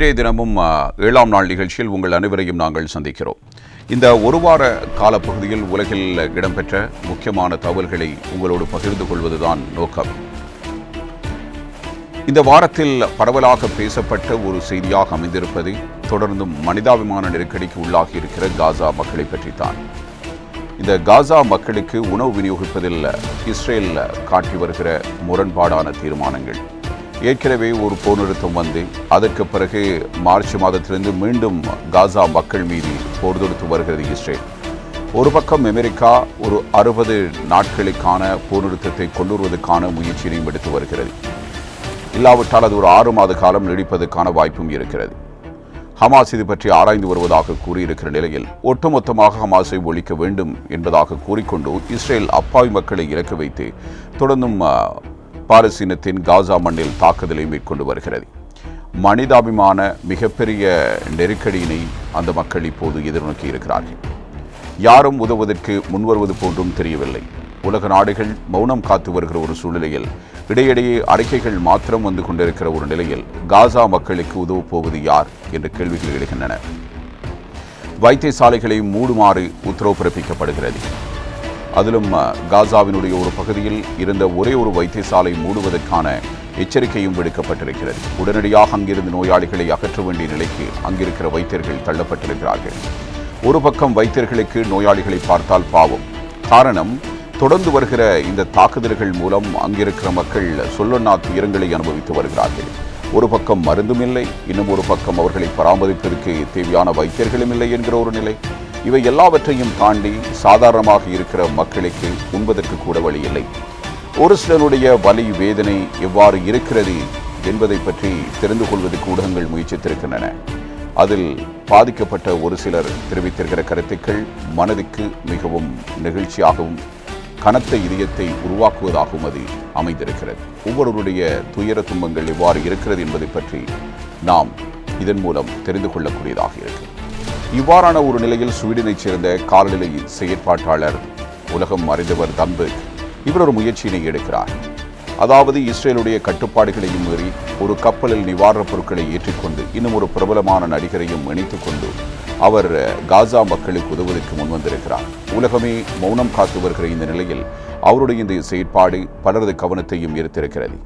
இன்றைய தினமும் 7ஆம் நாள் நிகழ்ச்சியில் உங்கள் அனைவரையும் நாங்கள் சந்திக்கிறோம். இந்த ஒரு வார காலப்பகுதியில் உலகில் இடம்பெற்ற முக்கியமான தகவல்களை உங்களோடு பகிர்ந்து கொள்வதுதான் நோக்கம். இந்த வாரத்தில் பரவலாக பேசப்பட்ட ஒரு செய்தியாக அமைந்திருப்பது தொடர்ந்தும் மனிதாபிமான நெருக்கடிக்கு உள்ளாகி இருக்கிற காசா மக்களை பற்றித்தான். இந்த காசா மக்களுக்கு உணவு விநியோகிப்பதில் இஸ்ரேல் காட்டி வருகிற முரண்பாடான தீர்மானங்கள், ஏற்கனவே ஒரு போர் நிறுத்தம் வந்து அதற்கு பிறகு மார்ச் மாதத்திலிருந்து மீண்டும் காசா மக்கள் மீது போர் தொடுத்து வருகிறது இஸ்ரேல். ஒரு பக்கம் அமெரிக்கா ஒரு 60 நாட்களுக்கான போர் நிறுத்தத்தை கொண்டு வருவதற்கான முயற்சியையும் எடுத்து வருகிறது. இல்லாவிட்டால் அது ஒரு 6 மாத காலம் நீடிப்பதற்கான வாய்ப்பும் இருக்கிறது. ஹமாஸ் இது பற்றி ஆராய்ந்து வருவதாக கூறியிருக்கிற நிலையில் ஒட்டுமொத்தமாக ஹமாஸை ஒழிக்க வேண்டும் என்பதாக கூறிக்கொண்டு இஸ்ரேல் அப்பாவி மக்களை இலக்கு வைத்து தொடர்ந்தும் பாலஸ்தீனத்தின் காசா மண்ணில் தாக்குதலை மேற்கொண்டு வருகிறது. மனிதாபிமான மிகப்பெரிய நெருக்கடியினை அந்த மக்கள் இப்போது எதிர்நோக்கி இருக்கிறார்கள். யாரும் உதவுவதற்கு முன்வருவது போன்றும் தெரியவில்லை. உலக நாடுகள் மௌனம் காத்து வருகிற ஒரு சூழ்நிலையில் இடையிடையே அறிக்கைகள் மாத்திரம் வந்து கொண்டிருக்கிற ஒரு நிலையில் காசா மக்களுக்கு உதவப் போவது யார் என்ற கேள்விகள் எழுகின்றன. வைத்தியசாலைகளை மூடுமாறு உத்தரவு பிறப்பிக்கப்படுகிறது. அதிலும் காசாவினுடைய ஒரு பகுதியில் இருந்த ஒரே ஒரு வைத்தியசாலை மூடுவதற்கான எச்சரிக்கையும் விடுக்கப்பட்டிருக்கிறது. உடனடியாக அங்கிருந்து நோயாளிகளை அகற்ற வேண்டிய நிலைக்கு அங்கிருக்கிற வைத்தியர்கள் தள்ளப்பட்டிருக்கிறார்கள். ஒரு பக்கம் வைத்தியர்களுக்கு நோயாளிகளை பார்த்தால் பாவம். காரணம், தொடர்ந்து வருகிற இந்த தாக்குதல்கள் மூலம் அங்கிருக்கிற மக்கள் சொல்லொன்னா துயரங்களை அனுபவித்து வருகிறார்கள். ஒரு பக்கம் மருந்தும் இல்லை, இன்னும் ஒரு பக்கம் அவர்களை பராமரிப்பதற்கு தேவையான வைத்தியர்களும் இல்லை என்கிற ஒரு நிலை. இவை எல்லாவற்றையும் தாண்டி சாதாரணமாக இருக்கிற மக்களுக்கு உண்பதற்கு கூட வழி இல்லை. ஒரு சிலருடைய வலி வேதனை எவ்வாறு இருக்கிறது என்பதை பற்றி தெரிந்து கொள்வதற்கு ஊடகங்கள் முயற்சித்திருக்கின்றன. அதில் பாதிக்கப்பட்ட ஒரு சிலர் தெரிவித்திருக்கிற கருத்துக்கள் மனதுக்கு மிகவும் நெகிழ்ச்சியாகவும் கனத்த இதயத்தை உருவாக்குவதாகவும் அது அமைந்திருக்கிறது. ஒவ்வொருவருடைய துயர துன்பங்கள் எவ்வாறு இருக்கிறது என்பதை பற்றி நாம் இதன் மூலம் தெரிந்து கொள்ளக்கூடியதாக இருக்கிறது. இவ்வாறான ஒரு நிலையில் ஸ்வீடனைச் சேர்ந்த காலநிலை செயற்பாட்டாளர் உலகம் அறிந்தவர் தன்பர்க் இவர் ஒரு முயற்சியினை எடுக்கிறார். அதாவது இஸ்ரேலுடைய கட்டுப்பாடுகளையும் மீறி ஒரு கப்பலில் நிவாரணப் பொருட்களை ஏற்றிக்கொண்டு இன்னும் ஒரு பிரபலமான நடிகரையும் இணைத்துக் கொண்டு அவர் காசா மக்களுக்கு உதவுவதற்கு முன்வந்திருக்கிறார். உலகமே மௌனம் காத்து வருகிற இந்த நிலையில் அவருடைய இந்த செயற்பாடு பலரது கவனத்தையும் ஈர்த்திருக்கிறது.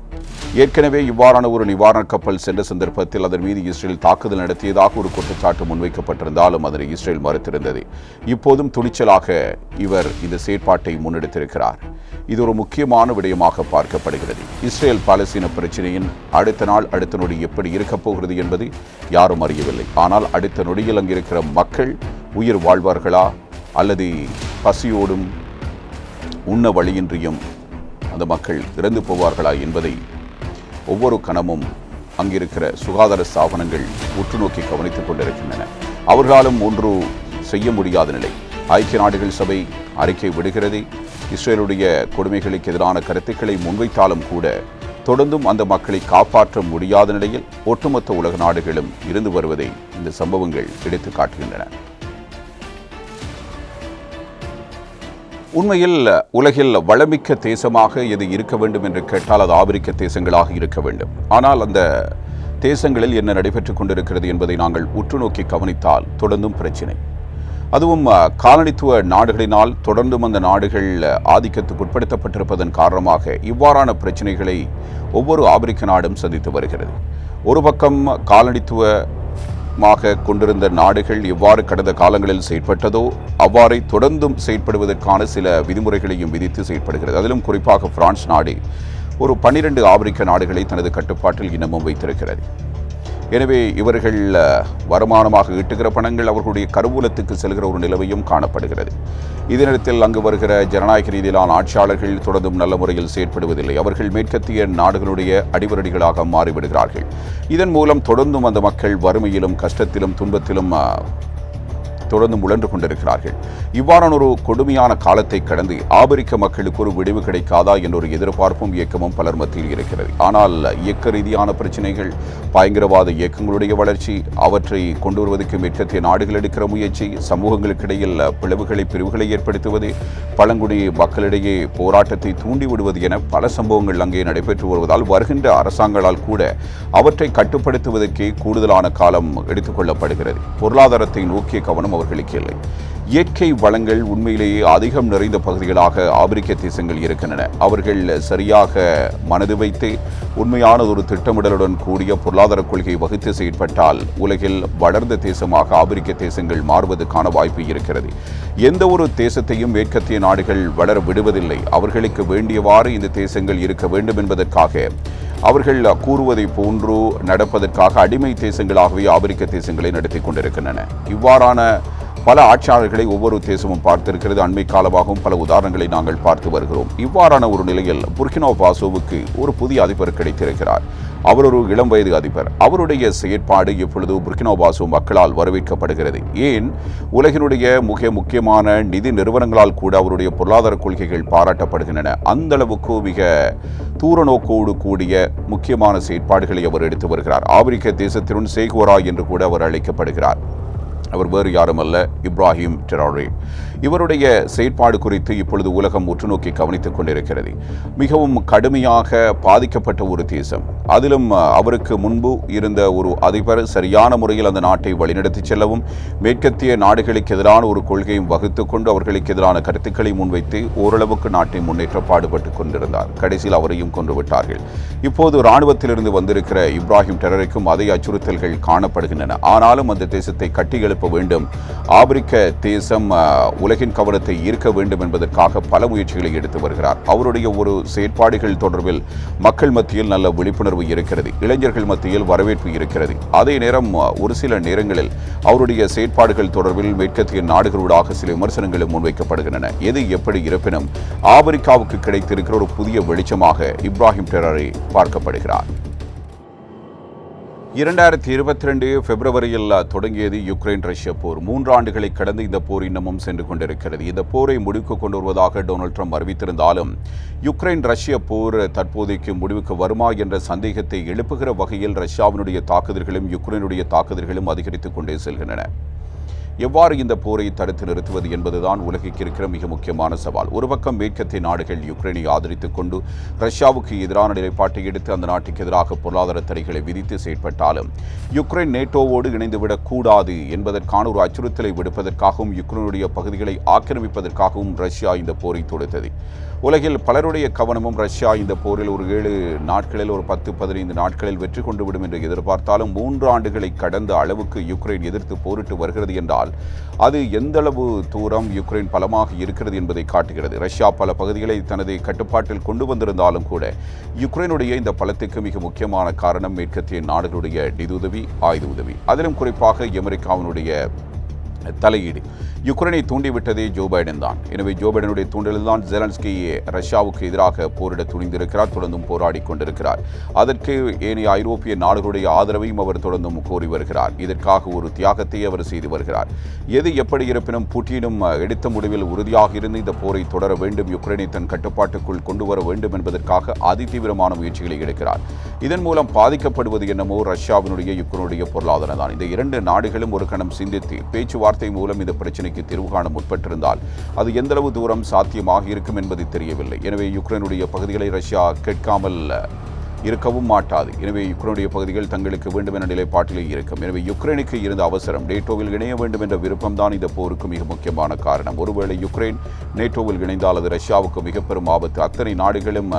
ஏற்கனவே இவ்வாறான ஒரு நிவாரண கப்பல் சென்ற சந்தர்ப்பத்தில் அதன் மீது இஸ்ரேல் தாக்குதல் நடத்தியதாக ஒரு குற்றச்சாட்டு முன்வைக்கப்பட்டிருந்தாலும் அதனை இஸ்ரேல் மறுத்திருந்தது. இப்போதும் துணிச்சலாக இவர் இந்த செயற்பாட்டை முன்னெடுத்திருக்கிறார். இது ஒரு முக்கியமான விடயமாக பார்க்கப்படுகிறது. இஸ்ரேல் பாலஸ்தீன பிரச்சனையின் அடுத்த நாள் அடுத்த நொடி எப்படி இருக்கப் போகிறது என்பது யாரும் அறியவில்லை. ஆனால் அடுத்த நொடியில் அங்கிருக்கிற மக்கள் உயிர் வாழ்வார்களா அல்லது பசியோடும் உண்ண வழியின்றியும் அந்த மக்கள் இறந்து போவார்களா என்பதை ஒவ்வொரு கணமும் அங்கிருக்கிற சுகாதார ஸ்தாபனங்கள் உற்று நோக்கி கவனித்துக் கொண்டிருக்கின்றன. அவர்களாலும் ஒன்று செய்ய முடியாத நிலை. ஐக்கிய நாடுகள் சபை அறிக்கை விடுகிறது. இஸ்ரேலுடைய கொடுமைகளுக்கு எதிரான கருத்துக்களை முன்வைத்தாலும் கூட தொடர்ந்தும் அந்த மக்களை காப்பாற்ற முடியாத நிலையில் ஒட்டுமொத்த உலக நாடுகளும் இருந்து வருவதை இந்த சம்பவங்கள் எடுத்து காட்டுகின்றன. உண்மையில் உலகில் வளமிக்க தேசமாக எது இருக்க வேண்டும் என்று கேட்டால் அது ஆப்பிரிக்க தேசங்களாக இருக்க வேண்டும். ஆனால் அந்த தேசங்களில் என்ன நடைபெற்றுக் கொண்டிருக்கிறது என்பதை நாங்கள் உற்று நோக்கி கவனித்தால் தொடர்ந்தும் பிரச்சினை. அதுவும் காலனித்துவ நாடுகளினால் தொடர்ந்தும் அந்த நாடுகள் ஆதிக்கத்துக்கு உட்படுத்தப்பட்டிருப்பதன் காரணமாக இவ்வாறான பிரச்சனைகளை ஒவ்வொரு ஆப்பிரிக்க நாடும் சந்தித்து வருகிறது. ஒரு பக்கம் காலனித்துவமாக கொண்டிருந்த நாடுகள் எவ்வாறு கடந்த காலங்களில் செயற்பட்டதோ அவ்வாறே தொடர்ந்தும் செயற்படுவதற்கான சில விதிமுறைகளையும் விதித்து செயற்படுகிறது. அதிலும் குறிப்பாக பிரான்ஸ் நாடு ஒரு 12 ஆப்பிரிக்க நாடுகளை தனது கட்டுப்பாட்டில் இன்னமும் வைத்திருக்கிறது. எனவே இவர்கள் வருமானமாக ஈட்டுகிற பணங்கள் அவர்களுடைய கருவூலத்துக்கு செல்கிற ஒரு நிலைமையும் காணப்படுகிறது. இதே நேரத்தில் அங்கு வருகிற ஜனநாயக ரீதியிலான ஆட்சியாளர்கள் தொடர்ந்தும் நல்ல முறையில் செயற்படுவதில்லை. அவர்கள் மேற்கத்திய நாடுகளுடைய அடிவரடிகளாக மாறிவிடுகிறார்கள். இதன் மூலம் தொடர்ந்தும் அந்த மக்கள் வறுமையிலும் கஷ்டத்திலும் துன்பத்திலும் தொடர்ந்து முழன்று கொண்டிருக்கிறார்கள். இவ்வாறான ஒரு கொடுமையான காலத்தை கடந்து ஆப்பிரிக்க மக்களுக்கு ஒரு விடிவு கிடைக்காதா என்ற ஒரு எதிர்பார்ப்பும் இயக்கமும் பலர் மத்தியில் இருக்கிறது. ஆனால் இயக்க ரீதியான பிரச்சனைகள், பயங்கரவாத இயக்கங்களுடைய வளர்ச்சி, அவற்றை கொண்டு வருவதற்கு மேற்கத்திய நாடுகள் எடுக்கிற முயற்சி, சமூகங்களுக்கிடையில் பிரிவுகளை ஏற்படுத்துவது, பழங்குடி மக்களிடையே போராட்டத்தை தூண்டிவிடுவது என பல சம்பவங்கள் அங்கே நடைபெற்று வருவதால் வருகின்ற அரசாங்கங்களால் கூட அவற்றை கட்டுப்படுத்துவதற்கே கூடுதலான காலம் எடுத்துக்கொள்ளப்படுகிறது. பொருளாதாரத்தை நோக்கிய கவனம் அவர்களுக்கு இல்லை. இயற்கை வளங்கள் உண்மையிலேயே அதிகம் நிறைந்த பகுதிகளாக ஆப்பிரிக்க தேசங்கள் இருக்கின்றன. அவர்கள் சரியாக மனது வைத்து உண்மையான ஒரு திட்டமிடலுடன் கூடிய பொருளாதார கொள்கையை வகுத்து செயற்பட்டால் உலகில் வளர்ந்த தேசமாக ஆப்பிரிக்க தேசங்கள் மாறுவதற்கான வாய்ப்பு இருக்கிறது. எந்த ஒரு தேசத்தையும் மேற்கத்திய நாடுகள் வளர விடுவதில்லை. அவர்களுக்கு வேண்டியவாறு இந்த தேசங்கள் இருக்க வேண்டும் என்பதற்காக அவர்கள் கூறுவதை போன்று நடப்பதற்காக அடிமை தேசங்களாகவே ஆப்பிரிக்க தேசங்களை நடத்தி கொண்டிருக்கின்றன. இவ்வாறான பல ஆட்சியாளர்களை ஒவ்வொரு தேசமும் பார்த்திருக்கிறது. அண்மை காலமாகவும் பல உதாரணங்களை நாங்கள் பார்த்து வருகிறோம். இவ்வாறான ஒரு நிலையில் புர்கினா பாசோவுக்கு ஒரு புதிய அதிபர் கிடைத்திருக்கிறார். அவர் ஒரு இளம் வயது அதிபர். அவருடைய செயற்பாடு இப்பொழுது புர்கினா பாசோ மக்களால் வரவேற்கப்படுகிறது. ஏன், உலகினுடைய முக்கியமான நிதி நிறுவனங்களால் கூட அவருடைய பொருளாதார கொள்கைகள் பாராட்டப்படுகின்றன. அந்த அளவுக்கு மிக தூரநோக்கோடு கூடிய முக்கியமான செயற்பாடுகளை அவர் எடுத்து வருகிறார். ஆப்பிரிக்க தேசத்தினுடன் சேகுவரா என்று கூட அவர் அழைக்கப்படுகிறார். அவர் வேறு யாரும் அல்ல, இப்ராஹிம் ட்ரௌரே. இவருடைய செயற்பாடு குறித்து இப்பொழுது உலகம் உற்றுநோக்கி கவனித்துக் கொண்டிருக்கிறது. மிகவும் கடுமையாக பாதிக்கப்பட்ட ஒரு தேசம். அதிலும் அவருக்கு முன்பு இருந்த ஒரு அதிபர் சரியான முறையில் அந்த நாட்டை வழிநடத்தி செல்லவும் மேற்கத்திய நாடுகளுக்கு எதிரான ஒரு கொள்கையும் வகுத்து கொண்டு அவர்களுக்கு எதிரான கருத்துக்களை முன்வைத்து ஓரளவுக்கு நாட்டை முன்னேற்ற பாடுபட்டு கொண்டிருந்தார். கடைசியில் அவரையும் கொன்று விட்டார்கள். இப்போது இராணுவத்திலிருந்து வந்திருக்கிற இப்ராஹிம் ட்ரௌரேக்கும் அதே அச்சுறுத்தல்கள் காணப்படுகின்றன. ஆனாலும் அந்த தேசத்தை கட்டி எழுப்ப வேண்டும், ஆப்பிரிக்க தேசம் உலகின் கவனத்தை ஈர்க்க வேண்டும் என்பதற்காக பல முயற்சிகளை எடுத்து வருகிறார். அவருடைய ஒரு செயற்பாடுகள் தொடர்பில் மக்கள் மத்தியில் நல்ல விழிப்புணர்வு இருக்கிறது, இளைஞர்கள் மத்தியில் வரவேற்பு இருக்கிறது. அதே நேரம் ஒரு சில நேரங்களில் அவருடைய செயற்பாடுகள் தொடர்பில் மேற்கத்திய நாடுகளூடாக சில விமர்சனங்களும் முன்வைக்கப்படுகின்றன. எது எப்படி இருப்பினும் ஆப்பிரிக்காவுக்கு கிடைத்திருக்கிற ஒரு புதிய வெளிச்சமாக இப்ராஹிம் ட்ரௌரே பார்க்கப்படுகிறார். 2022 பிப்ரவரியில் தொடங்கியது யுக்ரைன் ரஷ்ய போர். 3 ஆண்டுகளை கடந்து இந்த போர் இன்னமும் சென்று கொண்டிருக்கிறது. இந்த போரை முடிவுக்கு கொண்டு வருவதாக டொனால்ட் ட்ரம்ப் அறிவித்திருந்தாலும் யுக்ரைன் ரஷ்ய போர் தற்போதைக்கு முடிவுக்கு வருமா என்ற சந்தேகத்தை எழுப்புகிற வகையில் ரஷ்யாவினுடைய தாக்குதல்களும் யுக்ரைனுடைய தாக்குதல்களும் அதிகரித்துக் கொண்டே செல்கின்றன. எவ்வாறு இந்த போரை தடுத்து நிறுத்துவது என்பதுதான் உலகிற்கு இருக்கிற மிக முக்கியமான சவால். ஒரு பக்கம் மேற்கத்திய நாடுகள் யுக்ரைனை ஆதரித்துக் கொண்டு ரஷ்யாவுக்கு எதிரான நிலைப்பாட்டை எடுத்து அந்த நாட்டுக்கு எதிராக பொருளாதார தடைகளை விதித்து செயற்பட்டாலும் யுக்ரைன் நேட்டோவோடு இணைந்துவிடக் கூடாது என்பதற்கான ஒரு அச்சுறுத்தலை விடுப்பதற்காகவும் யுக்ரைனுடைய பகுதிகளை ஆக்கிரமிப்பதற்காகவும் ரஷ்யா இந்த போரை தொடுத்தது. உலகில் பலருடைய கவனமும் ரஷ்யா இந்த போரில் ஒரு 7 நாட்களில் ஒரு 10-15 நாட்களில் வெற்றி கொண்டு விடும் என்று எதிர்பார்த்தாலும் 3 ஆண்டுகளை கடந்த அளவுக்கு யுக்ரைன் எதிர்த்து போரிட்டு வருகிறது என்றால் அது எந்தளவு தூரம் யுக்ரைன் பலமாக இருக்கிறது என்பதை காட்டுகிறது. ரஷ்யா பல பகுதிகளை தனது கட்டுப்பாட்டில் கொண்டு வந்திருந்தாலும் கூட யுக்ரைனுடைய இந்த பலத்துக்கு மிக முக்கியமான காரணம் மேற்கத்திய நாடுகளுடைய நிதியுதவி, ஆயுத உதவி, அதிலும் குறிப்பாக அமெரிக்காவினுடைய தலையீடு. யுக்ரைனை தூண்டிவிட்டதே ஜோ பைடன் தான். எனவே ஜோ பைடனுடைய தூண்டலில் தான் ஜெலன்ஸ்கி ரஷ்யாவுக்கு எதிராக போரிட துணிந்திருக்கிறார், தொடர்ந்தும் போராடி கொண்டிருக்கிறார். அதற்கு ஏனைய ஐரோப்பிய நாடுகளுடைய ஆதரவையும் அவர் தொடர்ந்தும் கோரி வருகிறார். இதற்காக ஒரு தியாகத்தை அவர் செய்து வருகிறார். எது எப்படி இருப்பினும் புட்டினும் எடுத்த முடிவில் உறுதியாக இருந்து இந்த போரை தொடர வேண்டும், யுக்ரைனை தன் கட்டுப்பாட்டுக்குள் கொண்டு வர வேண்டும் என்பதற்காக அதிதீவிரமான முயற்சிகளை எடுக்கிறார். இதன் மூலம் பாதிக்கப்படுவது என்னமோ ரஷ்யாவினுடைய யுக்ரைனுடைய பொருளாதாரம் தான். இந்த 2 நாடுகளும் ஒரு கணம் சிந்தித்து பேச்சுவார்த்தை மூலம் இந்த பிரச்சனைக்கு தீர்வு காண முற்பட்டிருந்தால் அது எந்தளவு தூரம் சாத்தியமாக இருக்கும் என்பது தெரியவில்லை. எனவே யுக்ரைனுடைய பகுதிகளை ரஷ்யா கேட்காமல் இருக்கவும் மாட்டாது. எனவே யுக்ரைனுடைய பகுதிகள் தங்களுக்கு வேண்டும் என்ற நிலைப்பாட்டிலே இருக்கும். எனவே யுக்ரைனுக்கு இருந்த அவசரம், நேட்டோவில் இணைய வேண்டும் என்ற விருப்பம்தான் இந்த போருக்கு மிக முக்கியமான காரணம். ஒருவேளை யுக்ரைன் நேட்டோவில் இணைந்தால் அது ரஷ்யாவுக்கு மிக பெரும் ஆபத்து. அத்தனை நாடுகளும்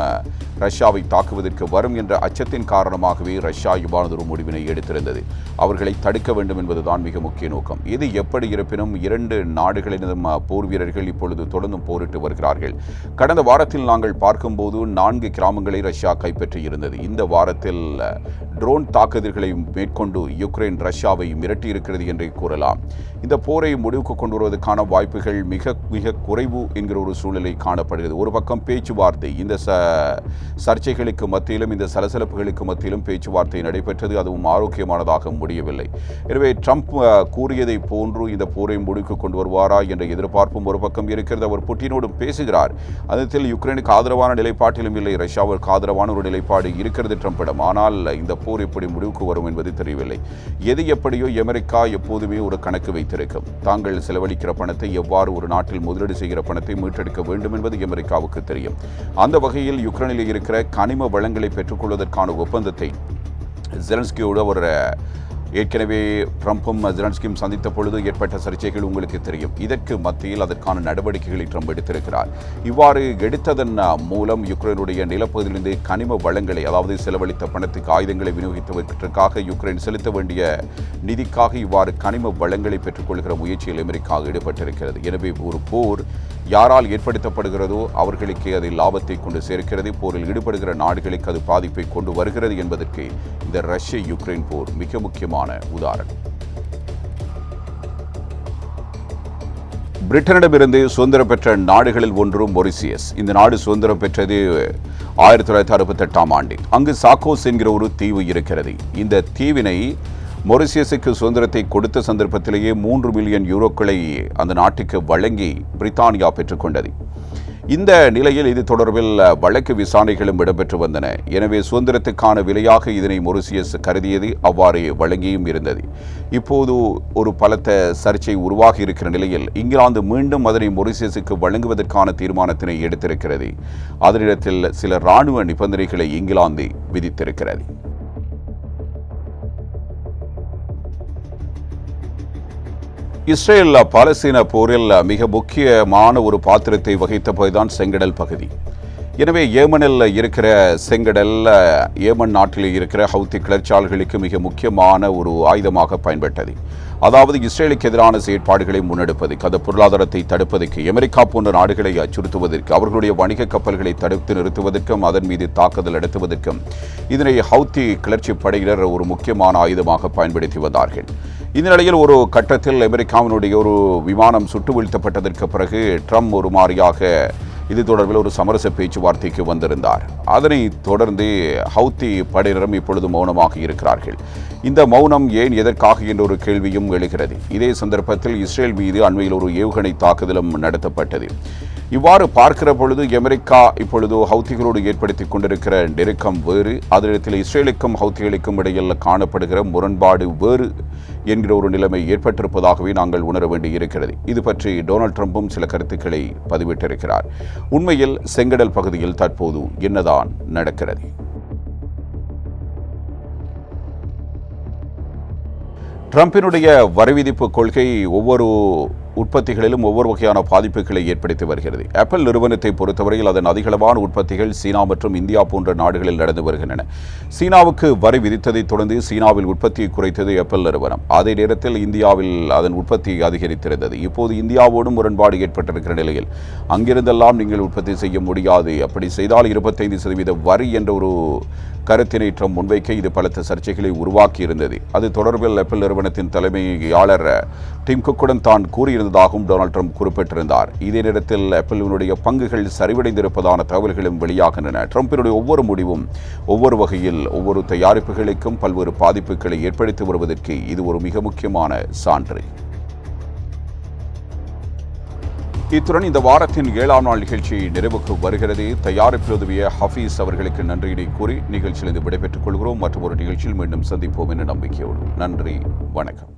ரஷ்யாவை தாக்குவதற்கு வரும் என்ற அச்சத்தின் காரணமாகவே ரஷ்யா இவ்வாறு முடிவினை எடுத்திருந்தது. அவர்களை தடுக்க வேண்டும் என்பதுதான் மிக முக்கிய நோக்கம். இது எப்படி இருப்பினும் 2 நாடுகளிலும் போர் வீரர்கள் இப்பொழுது தொடர்ந்தும் போரிட்டு வருகிறார்கள். கடந்த வாரத்தில் நாங்கள் பார்க்கும்போது 4 கிராமங்களை ரஷ்யா கைப்பற்றியிருந்தது. இந்த வாரத்தில் ட்ரோன் தாக்குதல்களை மேற்கொண்டு யுக்ரைன் ரஷ்யாவை மிரட்டியிருக்கிறது என்றே கூறலாம். இந்த போரை முடிவுக்கு கொண்டு வருவதற்கான வாய்ப்புகள் மிக மிக குறைவு என்கிற ஒரு சூழ்நிலை காணப்படுகிறது. ஒரு பக்கம் பேச்சுவார்த்தை, இந்த சர்ச்சைகளுக்கு மத்தியிலும் இந்த சலசலப்புகளுக்கு மத்தியிலும் பேச்சுவார்த்தை நடைபெற்றது. அதுவும் ஆரோக்கியமானதாக முடியவில்லை. எனவே ட்ரம்ப் கூறியதை போன்று இந்த போரை முடிவுக்கு கொண்டு வருவாரா என்ற எதிர்பார்ப்பும் ஒரு பக்கம் இருக்கிறது. அவர் புட்டினோடு பேசுகிறார். அதில் யுக்ரைனுக்கு ஆதரவான நிலைப்பாட்டிலும் இல்லை, ரஷ்யாவிற்கு ஆதரவான ஒரு நிலைப்பாடு இருக்கிறது ட்ரம்பிடம். ஆனால் இந்த போர் எப்படி முடிவுக்கு வரும் என்பது தெரியவில்லை. எது எப்படியோ அமெரிக்கா எப்போதுமே ஒரு கணக்கு வைத்திருக்கும். தாங்கள் செலவழிக்கிற பணத்தை எவ்வாறு ஒரு நாட்டில் முதலீடு செய்கிற பணத்தை மீட்டெடுக்க வேண்டும் என்பது அமெரிக்காவுக்கு தெரியும். அந்த வகையில் யுக்ரைனில் இருக்கிற கனிம வளங்களை பெற்றுக்கொள்வதற்கான ஒப்பந்தத்தை ஜெலன்ஸ்கியோடு அவர் ஏற்கனவே ட்ரம்பும் ஜெலன்ஸ்கியும் சந்தித்த பொழுது ஏற்பட்ட சர்ச்சைகள் உங்களுக்கு தெரியும். இதற்கு மத்தியில் அதற்கான நடவடிக்கைகளை ட்ரம்ப் எடுத்திருக்கிறார். இவ்வாறு எடுத்ததன் மூலம் யுக்ரைனுடைய நிலப்பகுதியிலிருந்து கனிம வளங்களை, அதாவது செலவழித்த பணத்துக்கு ஆயுதங்களை விநியோகித்ததற்காக யுக்ரைன் செலுத்த வேண்டிய நிதிக்காக இவ்வாறு கனிம வளங்களை பெற்றுக்கொள்கிற முயற்சியில் அமெரிக்கா ஈடுபட்டிருக்கிறது. எனவே ஒரு போர் யாரால் ஏற்படுத்தப்படுகிறதோ அவர்களுக்கு அது லாபத்தை கொண்டு சேர்க்கிறது. போரில் ஈடுபடுகிற நாடுகளுக்கு அது பாதிப்பை கொண்டு வருகிறது என்பதற்கு இந்த ரஷ்ய யுக்ரைன் போர் மிக முக்கியமான உதாரணம். பிரிட்டனிடமிருந்து சுதந்திரம் பெற்ற நாடுகளில் ஒன்று மொரிசியஸ். இந்த நாடு சுதந்திரம் பெற்றது 1968 அங்கு சாக்கோஸ் என்கிற ஒரு தீவு இருக்கிறது. இந்த தீவினை மொரிசியஸுக்கு சுதந்திரத்தை கொடுத்த சந்தர்ப்பத்திலேயே 3 மில்லியன் யூரோக்களை அந்த நாட்டுக்கு வழங்கி பிரித்தானியா பெற்றுக்கொண்டது. இந்த நிலையில் இது தொடர்பில் வழக்கு விசாரணைகளும் இடம்பெற்று வந்தன. எனவே சுதந்திரத்துக்கான விலையாக இதனை மொரிசியஸ் கருதியது, அவ்வாறே வழங்கியும் இருந்தது. இப்போது ஒரு பலத்த சர்ச்சை உருவாகி இருக்கிற நிலையில் இங்கிலாந்து மீண்டும் அதனை மொரிசியஸுக்கு வழங்குவதற்கான தீர்மானத்தினை எடுத்திருக்கிறது. அதனிடத்தில் சில இராணுவ நிபந்தனைகளை இங்கிலாந்து விதித்திருக்கிறது. இஸ்ரேல் பாலஸ்தீன போரில் மிக முக்கியமான ஒரு பாத்திரத்தை வகித்த போய்தான் செங்கடல் பகுதி. எனவே ஏமனில் இருக்கிற செங்கடல் ஏமன் நாட்டில் இருக்கிற ஹவுத்தி கிளர்ச்சியாளர்களுக்கு மிக முக்கியமான ஒரு ஆயுதமாக பயன்பட்டது. அதாவது இஸ்ரேலுக்கு எதிரான செயற்பாடுகளை முன்னெடுப்பதற்கு, அந்த பொருளாதாரத்தை தடுப்பதற்கு, அமெரிக்கா போன்ற நாடுகளை அச்சுறுத்துவதற்கு, அவர்களுடைய வணிக கப்பல்களை தடுத்து நிறுத்துவதற்கும் அதன் மீது தாக்குதல் நடத்துவதற்கும் இதனை ஹவுத்தி கிளர்ச்சி படையினர் ஒரு முக்கியமான ஆயுதமாக பயன்படுத்தி வந்தார்கள். இந்த நிலையில் ஒரு கட்டத்தில் அமெரிக்காவினுடைய ஒரு விமானம் சுட்டு வீழ்த்தப்பட்டதற்கு பிறகு ட்ரம்ப் ஒரு மாதிரியாக இது தொடர்பில் ஒரு சமரச பேச்சுவார்த்தைக்கு வந்திருந்தார். அதனை தொடர்ந்து ஹவுத்தி படையினரும் இப்பொழுது மௌனமாக இருக்கிறார்கள். இந்த மௌனம் ஏன், எதற்காக என்ற ஒரு கேள்வியும் எழுகிறது. இதே சந்தர்ப்பத்தில் இஸ்ரேல் மீது அண்மையில் ஒரு ஏவுகணை தாக்குதலும் நடத்தப்பட்டது. இவ்வாறு பார்க்கிற பொழுது அமெரிக்கா இப்பொழுது ஹவுத்திகளோடு ஏற்படுத்தி கொண்டிருக்கிற நெருக்கம் வேறு, அதனிடத்தில் இஸ்ரேலுக்கும் ஹவுத்திகளுக்கும் இடையில் காணப்படுகிற முரண்பாடு வேறு என்கிற ஒரு நிலைமை ஏற்பட்டிருப்பதாகவே நாங்கள் உணர வேண்டியிருக்கிறது. இது பற்றி டொனால்ட் ட்ரம்பும் சில கருத்துக்களை பதிவிட்டிருக்கிறார். உண்மையில் செங்கடல் பகுதியில் தற்போது என்னதான் நடக்கிறது? ட்ரம்பினுடைய வரி விதிப்பு கொள்கை ஒவ்வொரு உற்பத்திகளிலும் ஒவ்வொரு வகையான பாதிப்புகளை ஏற்படுத்தி வருகிறது. ஆப்பிள் நிறுவனத்தை பொறுத்தவரையில் அதன் அதிகளவான உற்பத்திகள் சீனா மற்றும் இந்தியா போன்ற நாடுகளில் நடந்து வருகின்றன. சீனாவுக்கு வரி விதித்ததை தொடர்ந்து சீனாவில் உற்பத்தியை குறைத்தது ஆப்பிள் நிறுவனம். அதே நேரத்தில் இந்தியாவில் அதன் உற்பத்தி அதிகரித்திருந்தது. இப்போது இந்தியாவோடும் முரண்பாடு ஏற்பட்டிருக்கிற நிலையில் அங்கிருந்தெல்லாம் நீங்கள் உற்பத்தி செய்ய முடியாது, அப்படி செய்தால் 25% வரி என்ற ஒரு கருத்தினை ட்ரம்ப் முன்வைக்க இது பலத்த சர்ச்சைகளை உருவாக்கி இருந்தது. அது தொடர்பில் ஆப்பிள் நிறுவனத்தின் தலைமையாளர் டிம் குக்குடன் தான் கூறியிருந்ததாகவும் டொனால்ட் ட்ரம்ப் குறிப்பிட்டிருந்தார். இதே நேரத்தில் ஆப்பிளினுடைய பங்குகள் சரிவடைந்திருப்பதான தகவல்களும் வெளியாகின்றன. ட்ரம்பினுடைய ஒவ்வொரு முடிவும் ஒவ்வொரு வகையில் ஒவ்வொரு தயாரிப்புகளுக்கும் பல்வேறு பாதிப்புகளை ஏற்படுத்தி வருவதற்கு இது ஒரு மிக முக்கியமான சான்று. இத்துடன் இந்த வாரத்தின் 7ஆம் நாள் நிகழ்ச்சி நிறைவுக்கு வருகிறது. தயாரிப்பில் உதவிய ஹஃபீஸ் அவர்களுக்கு நன்றியினை கூறி நிகழ்ச்சியிலிருந்து விடைபெற்றுக் கொள்கிறோம். மற்றும் ஒரு நிகழ்ச்சியில் மீண்டும் சந்திப்போம் என்ற நம்பிக்கையோடு நன்றி, வணக்கம்.